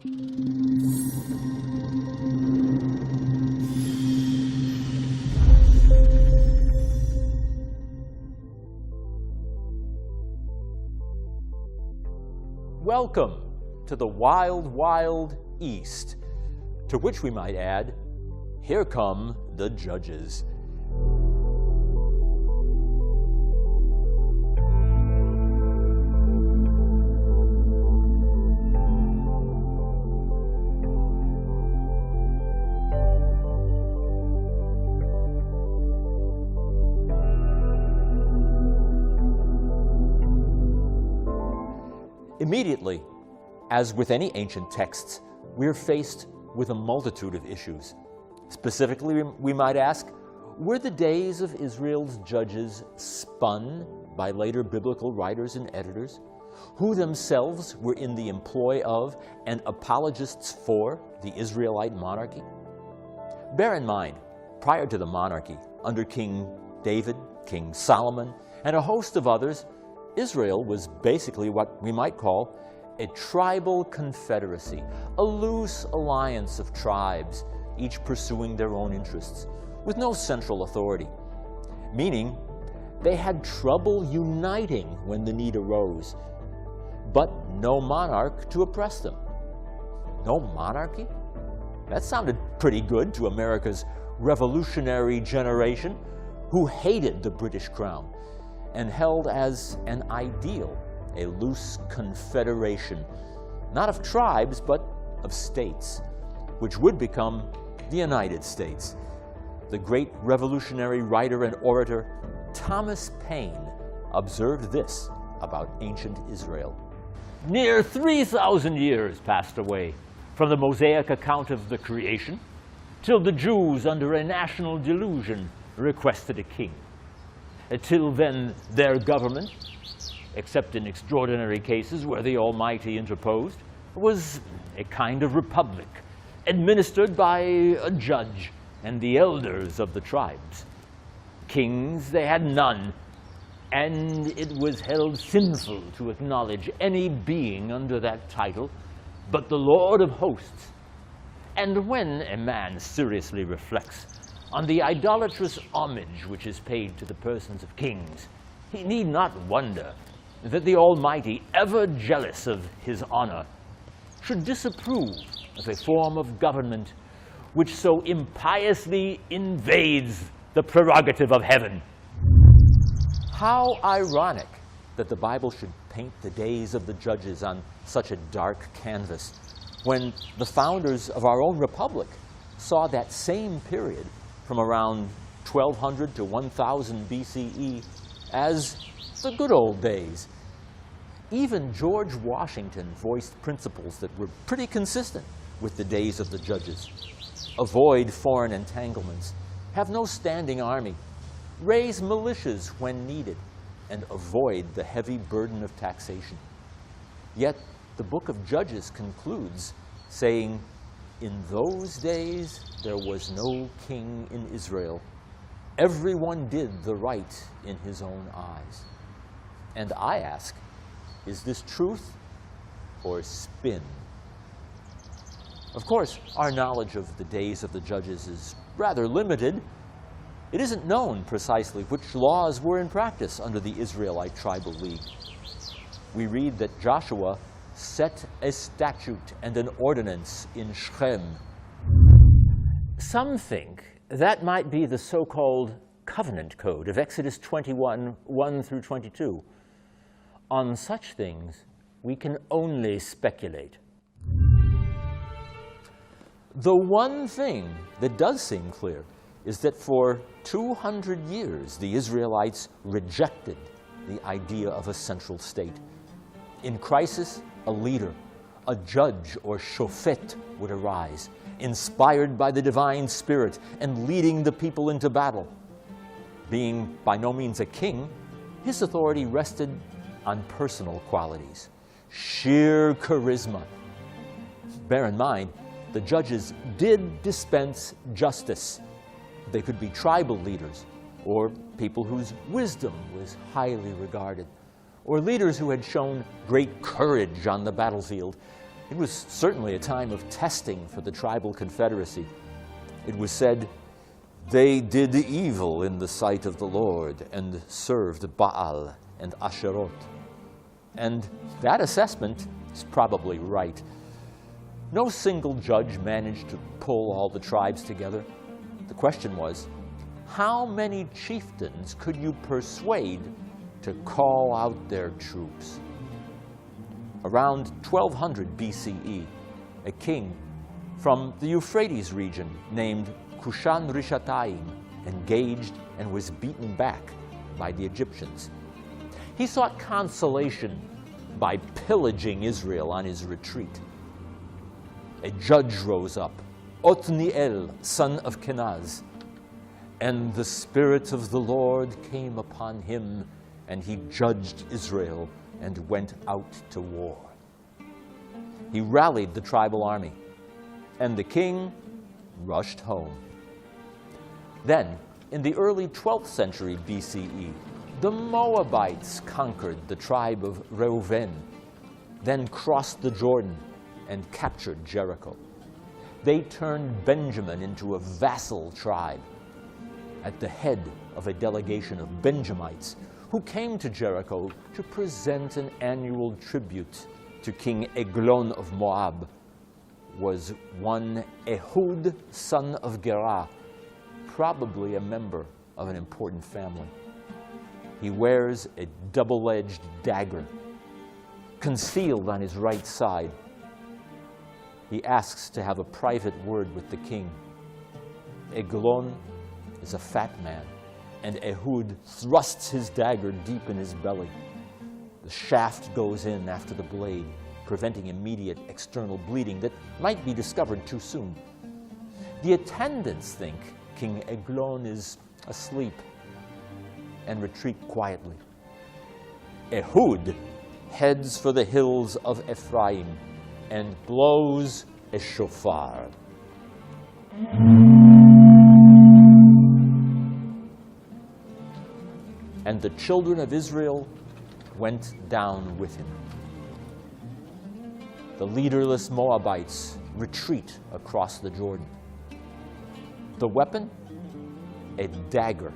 Welcome to the wild, wild East, to which we might add, here come the judges. Immediately, as with any ancient texts, we're faced with a multitude of issues. Specifically, we might ask, were the days of Israel's judges spun by later biblical writers and editors, who themselves were in the employ of and apologists for the Israelite monarchy? Bear in mind, prior to the monarchy, under King David, King Solomon, and a host of others, Israel was basically what we might call a tribal confederacy, a loose alliance of tribes, each pursuing their own interests, with no central authority, meaning they had trouble uniting when the need arose, but no monarch to oppress them. No monarchy? That sounded pretty good to America's revolutionary generation, who hated the British crown and held as an ideal a loose confederation, not of tribes, but of states, which would become the United States. The great revolutionary writer and orator Thomas Paine observed this about ancient Israel. Near 3,000 years passed away from the Mosaic account of the creation, till the Jews, under a national delusion, requested a king. Till then, their government, except in extraordinary cases where the Almighty interposed, was a kind of republic, administered by a judge and the elders of the tribes. Kings they had none, and it was held sinful to acknowledge any being under that title but the Lord of hosts. And when a man seriously reflects on the idolatrous homage which is paid to the persons of kings, he need not wonder that the Almighty, ever jealous of his honor, should disapprove of a form of government which so impiously invades the prerogative of heaven. How ironic that the Bible should paint the days of the judges on such a dark canvas, when the founders of our own republic saw that same period from around 1200 to 1000 BCE as the good old days. Even George Washington voiced principles that were pretty consistent with the days of the judges. Avoid foreign entanglements, have no standing army, raise militias when needed, and avoid the heavy burden of taxation. Yet the book of Judges concludes saying, "In those days there was no king in Israel. Everyone did the right in his own eyes." And I ask, is this truth or spin? Of course, our knowledge of the days of the judges is rather limited. It isn't known precisely which laws were in practice under the Israelite Tribal League. We read that Joshua set a statute and an ordinance in Shechem. Some think that might be the so-called covenant code of Exodus 21, 1 through 22. On such things, we can only speculate. The one thing that does seem clear is that for 200 years, the Israelites rejected the idea of a central state. In crisis, a leader, a judge or shofet would arise, inspired by the divine spirit and leading the people into battle. Being by no means a king, his authority rested on personal qualities, sheer charisma. Bear in mind, the judges did dispense justice. They could be tribal leaders, or people whose wisdom was highly regarded, or leaders who had shown great courage on the battlefield. It was certainly a time of testing for the tribal confederacy. It was said, "They did evil in the sight of the Lord and served Baal and Asheroth." And that assessment is probably right. No single judge managed to pull all the tribes together. The question was, how many chieftains could you persuade to call out their troops? Around 1200 BCE, a king from the Euphrates region named Kushan Rishathaim engaged and was beaten back by the Egyptians. He sought consolation by pillaging Israel on his retreat. A judge rose up, Othniel, son of Kenaz, and the Spirit of the Lord came upon him, and he judged Israel and went out to war. He rallied the tribal army, and the king rushed home. Then, in the early 12th century BCE, the Moabites conquered the tribe of Reuven, then crossed the Jordan and captured Jericho. They turned Benjamin into a vassal tribe at the head of a delegation of Benjamites who came to Jericho to present an annual tribute to King Eglon of Moab. Was one Ehud, son of Gerah, probably a member of an important family. He wears a double-edged dagger concealed on his right side. He asks to have a private word with the king. Eglon is a fat man, and Ehud thrusts his dagger deep in his belly. The shaft goes in after the blade, preventing immediate external bleeding that might be discovered too soon. The attendants think King Eglon is asleep and retreat quietly. Ehud heads for the hills of Ephraim and blows a shofar. And the children of Israel went down with him. The leaderless Moabites retreat across the Jordan. The weapon? A dagger,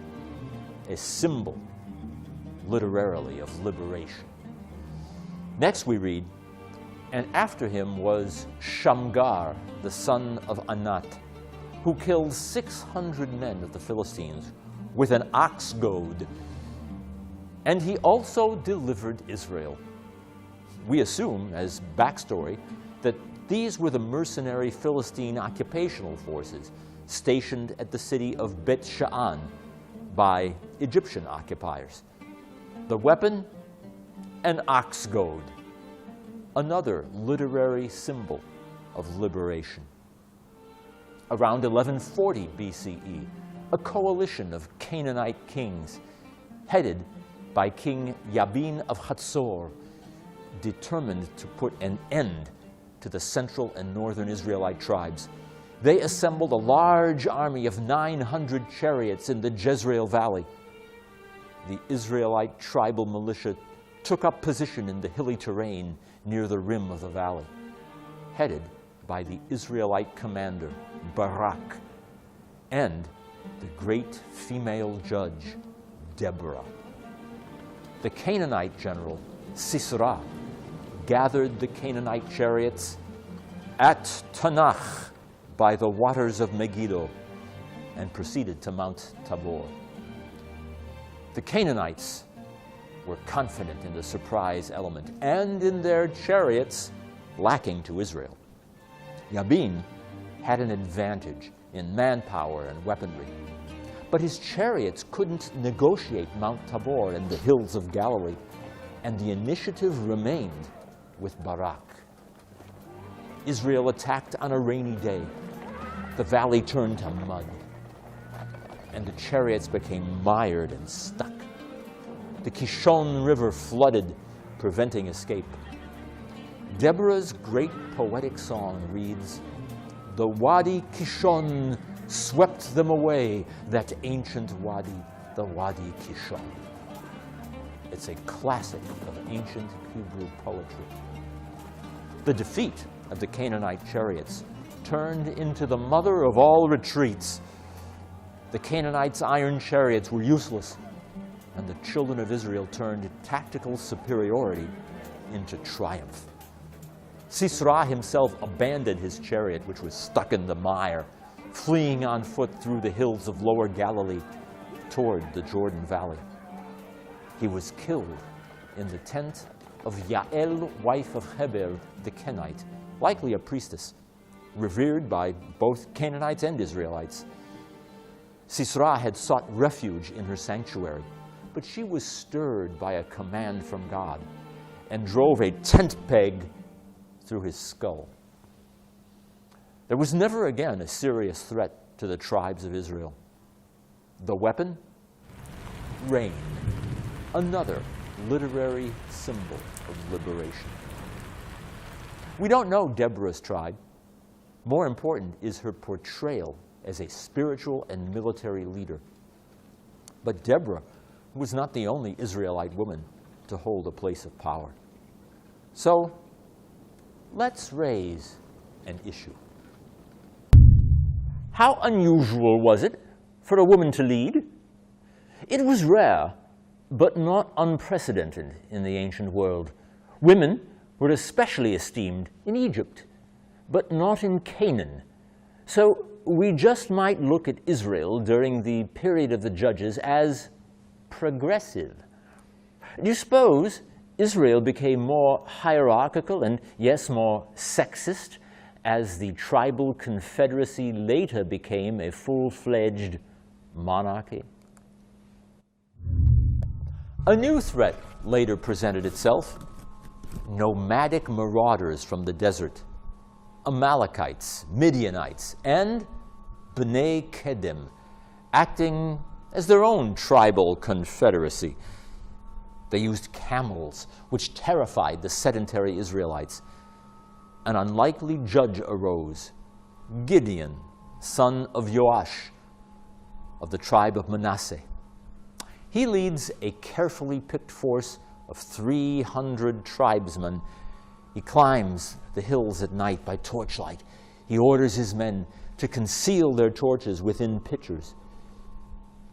a symbol, literally, of liberation. Next we read, "And after him was Shamgar, the son of Anat, who killed 600 men of the Philistines with an ox goad. And he also delivered Israel." We assume, as backstory, that these were the mercenary Philistine occupational forces stationed at the city of Bet Sha'an by Egyptian occupiers. The weapon? An ox goad, another literary symbol of liberation. Around 1140 BCE, a coalition of Canaanite kings, headed by King Yabin of Hatzor, determined to put an end to the central and northern Israelite tribes. They assembled a large army of 900 chariots in the Jezreel Valley. The Israelite tribal militia took up position in the hilly terrain near the rim of the valley, headed by the Israelite commander, Barak, and the great female judge, Deborah. The Canaanite general, Sisera, gathered the Canaanite chariots at Tanakh by the waters of Megiddo and proceeded to Mount Tabor. The Canaanites were confident in the surprise element and in their chariots lacking to Israel. Yabin had an advantage in manpower and weaponry, but his chariots couldn't negotiate Mount Tabor and the hills of Galilee, and the initiative remained with Barak. Israel attacked on a rainy day. The valley turned to mud, and the chariots became mired and stuck. The Kishon River flooded, preventing escape. Deborah's great poetic song reads, "The Wadi Kishon swept them away, that ancient wadi, the Wadi Kishon." It's a classic of ancient Hebrew poetry. The defeat of the Canaanite chariots turned into the mother of all retreats. The Canaanites' iron chariots were useless, and the children of Israel turned tactical superiority into triumph. Sisera himself abandoned his chariot, which was stuck in the mire, fleeing on foot through the hills of Lower Galilee toward the Jordan Valley. He was killed in the tent of Yael, wife of Heber the Kenite, likely a priestess, revered by both Canaanites and Israelites. Sisera had sought refuge in her sanctuary, but she was stirred by a command from God and drove a tent peg through his skull. There was never again a serious threat to the tribes of Israel. The weapon? Rain, another literary symbol of liberation. We don't know Deborah's tribe. More important is her portrayal as a spiritual and military leader. But Deborah was not the only Israelite woman to hold a place of power. So, let's raise an issue. How unusual was it for a woman to lead? It was rare, but not unprecedented in the ancient world. Women were especially esteemed in Egypt, but not in Canaan. So we just might look at Israel during the period of the Judges as progressive. Do you suppose Israel became more hierarchical and, yes, more sexist as the tribal confederacy later became a full-fledged monarchy? A new threat later presented itself: nomadic marauders from the desert, Amalekites, Midianites, and B'nai Kedim, acting as their own tribal confederacy. They used camels, which terrified the sedentary Israelites. An unlikely judge arose, Gideon, son of Joash, of the tribe of Manasseh. He leads a carefully picked force of 300 tribesmen. He climbs the hills at night by torchlight. He orders his men to conceal their torches within pitchers.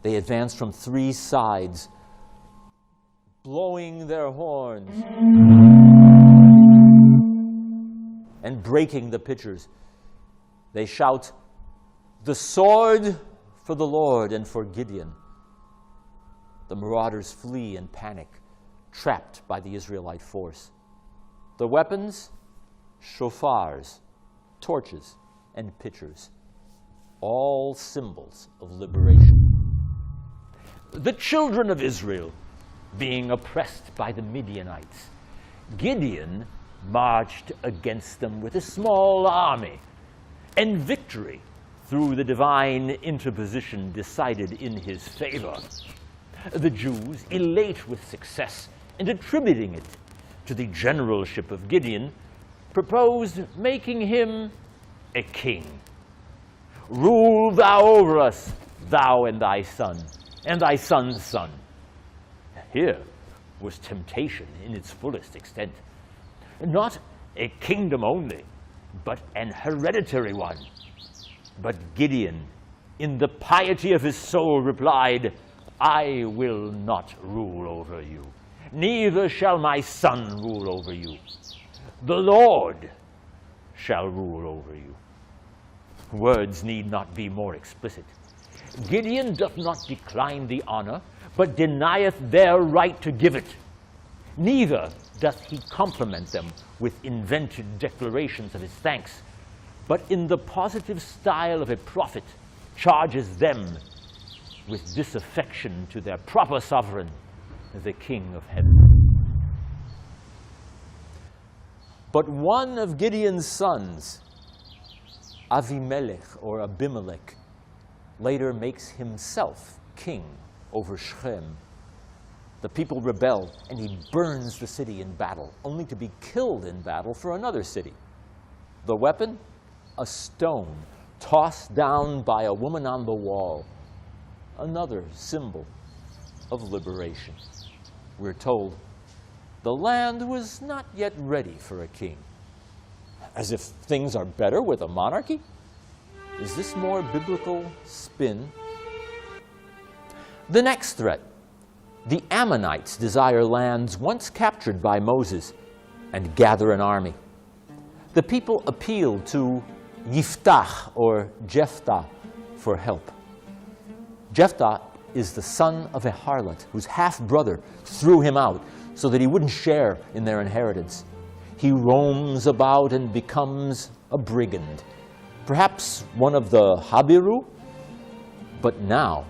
They advance from 3 sides, blowing their horns and breaking the pitchers. They shout, "The sword for the Lord and for Gideon." The marauders flee in panic, trapped by the Israelite force. The weapons? Shofars, torches, and pitchers, all symbols of liberation. The children of Israel being oppressed by the Midianites, Gideon marched against them with a small army, and victory, through the divine interposition, decided in his favor. The Jews, elate with success and attributing it to the generalship of Gideon, proposed making him a king. "Rule thou over us, thou and thy son's son." Here was temptation in its fullest extent. Not a kingdom only, but an hereditary one. But Gideon, in the piety of his soul, replied, "I will not rule over you, neither shall my son rule over you. The Lord shall rule over you." Words need not be more explicit. Gideon doth not decline the honor, but denieth their right to give it. Neither doth he compliment them with invented declarations of his thanks, but in the positive style of a prophet charges them with disaffection to their proper sovereign, the King of heaven. But one of Gideon's sons, Avimelech or Abimelech, later makes himself king over Shechem. The people rebel, and he burns the city in battle, only to be killed in battle for another city. The weapon? A stone tossed down by a woman on the wall. Another symbol of liberation. We're told the land was not yet ready for a king. as if things are better with a monarchy? Is this more biblical spin? The next threat. The Ammonites desire lands once captured by Moses and gather an army. The people appeal to Yiftach, or Jephthah, for help. Jephthah is the son of a harlot whose half-brother threw him out so that he wouldn't share in their inheritance. He roams about and becomes a brigand, perhaps one of the Habiru. But now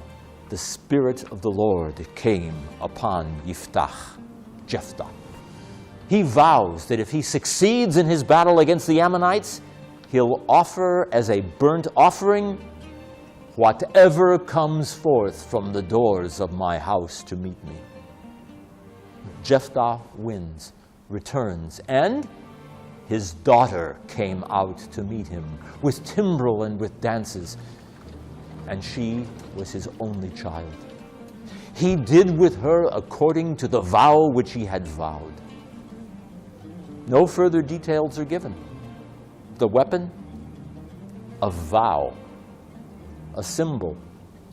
the Spirit of the Lord came upon Jephthah. He vows that if he succeeds in his battle against the Ammonites, he'll offer as a burnt offering whatever comes forth from the doors of my house to meet me. Jephthah wins, returns, and his daughter came out to meet him with timbrel and with dances, and she was his only child. He did with her according to the vow which he had vowed. No further details are given. The weapon? A vow, a symbol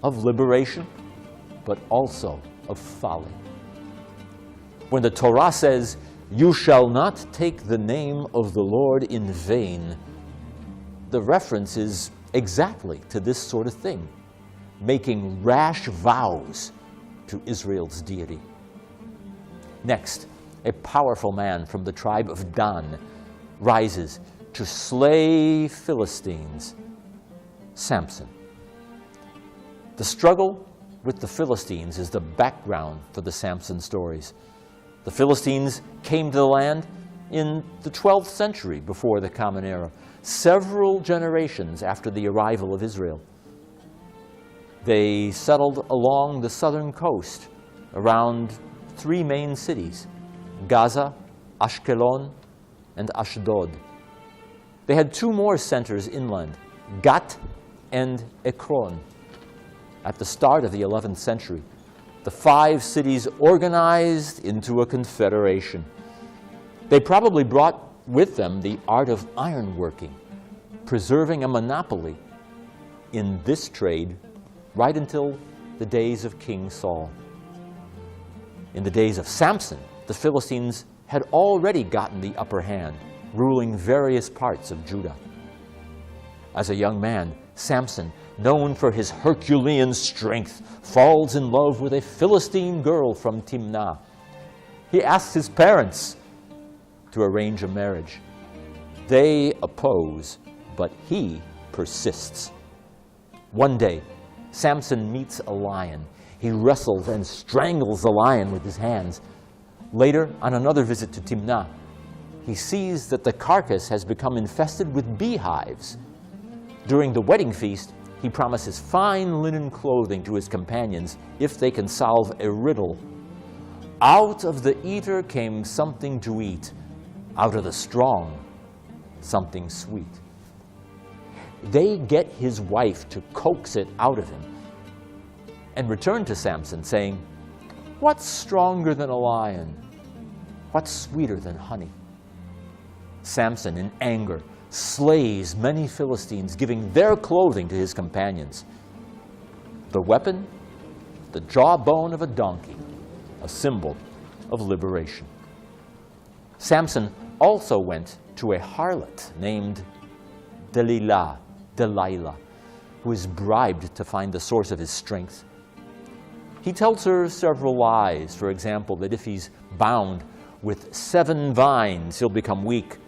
of liberation, but also of folly. When the Torah says, "You shall not take the name of the Lord in vain," the reference is exactly to this sort of thing, making rash vows to Israel's deity. Next, a powerful man from the tribe of Dan rises to slay Philistines, Samson. The struggle with the Philistines is the background for the Samson stories. The Philistines came to the land in the 12th century before the Common Era, several generations after the arrival of Israel. They settled along the southern coast around three main cities: Gaza, Ashkelon, and Ashdod. They had two more centers inland, Gat and Ekron. At the start of the 11th century, the five cities organized into a confederation. They probably brought with them the art of ironworking, preserving a monopoly in this trade right until the days of King Saul. In the days of Samson, the Philistines had already gotten the upper hand, ruling various parts of Judah. As a young man, Samson, known for his Herculean strength, falls in love with a Philistine girl from Timnah. He asks his parents to arrange a marriage. They oppose, but he persists. One day, Samson meets a lion. He wrestles and strangles the lion with his hands. Later, on another visit to Timnah, he sees that the carcass has become infested with beehives. During the wedding feast, he promises fine linen clothing to his companions if they can solve a riddle. Out of the eater came something to eat. Out of the strong, something sweet. They get his wife to coax it out of him and return to Samson, saying, "What's stronger than a lion? What's sweeter than honey?" Samson, in anger, slays many Philistines, giving their clothing to his companions. The weapon? The jawbone of a donkey, a symbol of liberation. Samson also went to a harlot named Delilah, who is bribed to find the source of his strength. He tells her several lies. For example, that if he's bound with 7 vines, he'll become weak.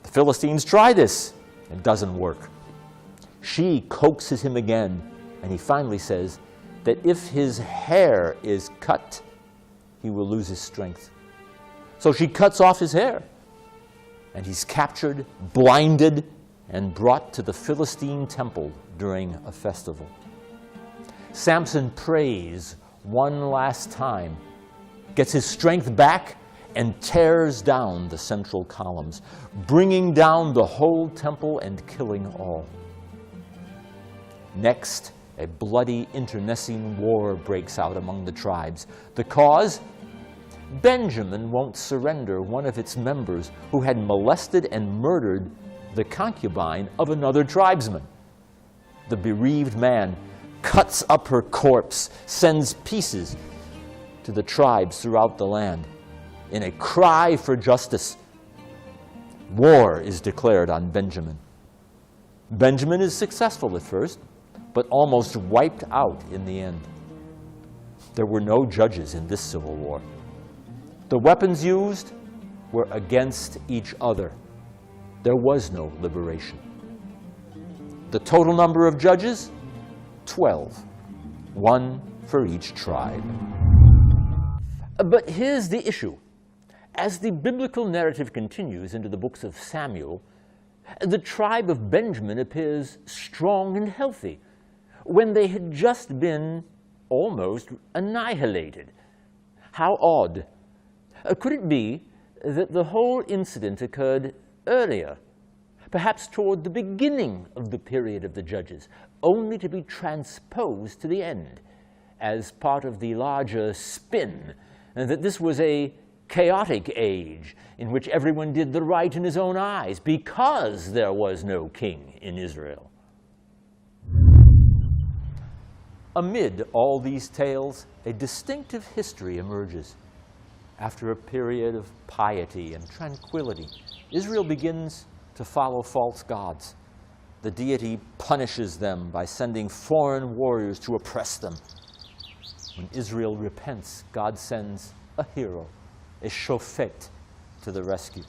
The Philistines try this. It doesn't work. She coaxes him again, and he finally says that if his hair is cut, he will lose his strength. So she cuts off his hair, and he's captured, blinded, and brought to the Philistine temple during a festival. Samson prays one last time, gets his strength back, and tears down the central columns, bringing down the whole temple and killing all. Next, a bloody internecine war breaks out among the tribes. The cause? Benjamin won't surrender one of its members who had molested and murdered the concubine of another tribesman. The bereaved man cuts up her corpse, sends pieces to the tribes throughout the land. In a cry for justice, war is declared on Benjamin. Benjamin is successful at first, but almost wiped out in the end. There were no judges in this civil war. The weapons used were against each other. There was no liberation. The total number of judges, 12, one for each tribe. But here's the issue. As the biblical narrative continues into the books of Samuel, the tribe of Benjamin appears strong and healthy when they had just been almost annihilated. How odd. Could it be that the whole incident occurred earlier, perhaps toward the beginning of the period of the Judges, only to be transposed to the end as part of the larger spin, and that this was a chaotic age in which everyone did the right in his own eyes because there was no king in Israel? Amid all these tales, a distinctive history emerges. After a period of piety and tranquility, Israel begins to follow false gods. The deity punishes them by sending foreign warriors to oppress them. When Israel repents, God sends a hero, a shofet, to the rescue.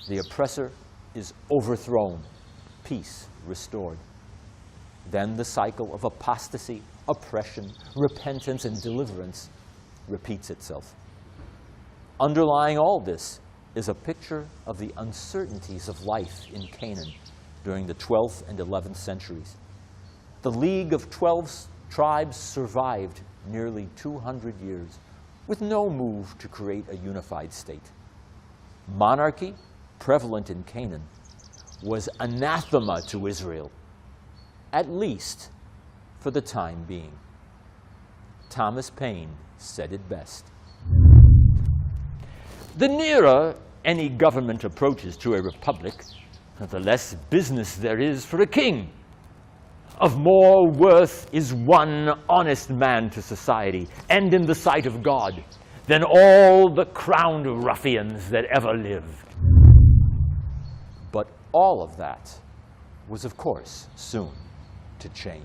The oppressor is overthrown, peace restored. Then the cycle of apostasy, oppression, repentance, and deliverance repeats itself. Underlying all this is a picture of the uncertainties of life in Canaan during the 12th and 11th centuries. The League of 12 tribes survived nearly 200 years with no move to create a unified state. Monarchy, prevalent in Canaan, was anathema to Israel, at least for the time being. Thomas Paine said it best. The nearer any government approaches to a republic, the less business there is for a king. Of more worth is one honest man to society and in the sight of God than all the crowned ruffians that ever lived. But all of that was, of course, soon to change.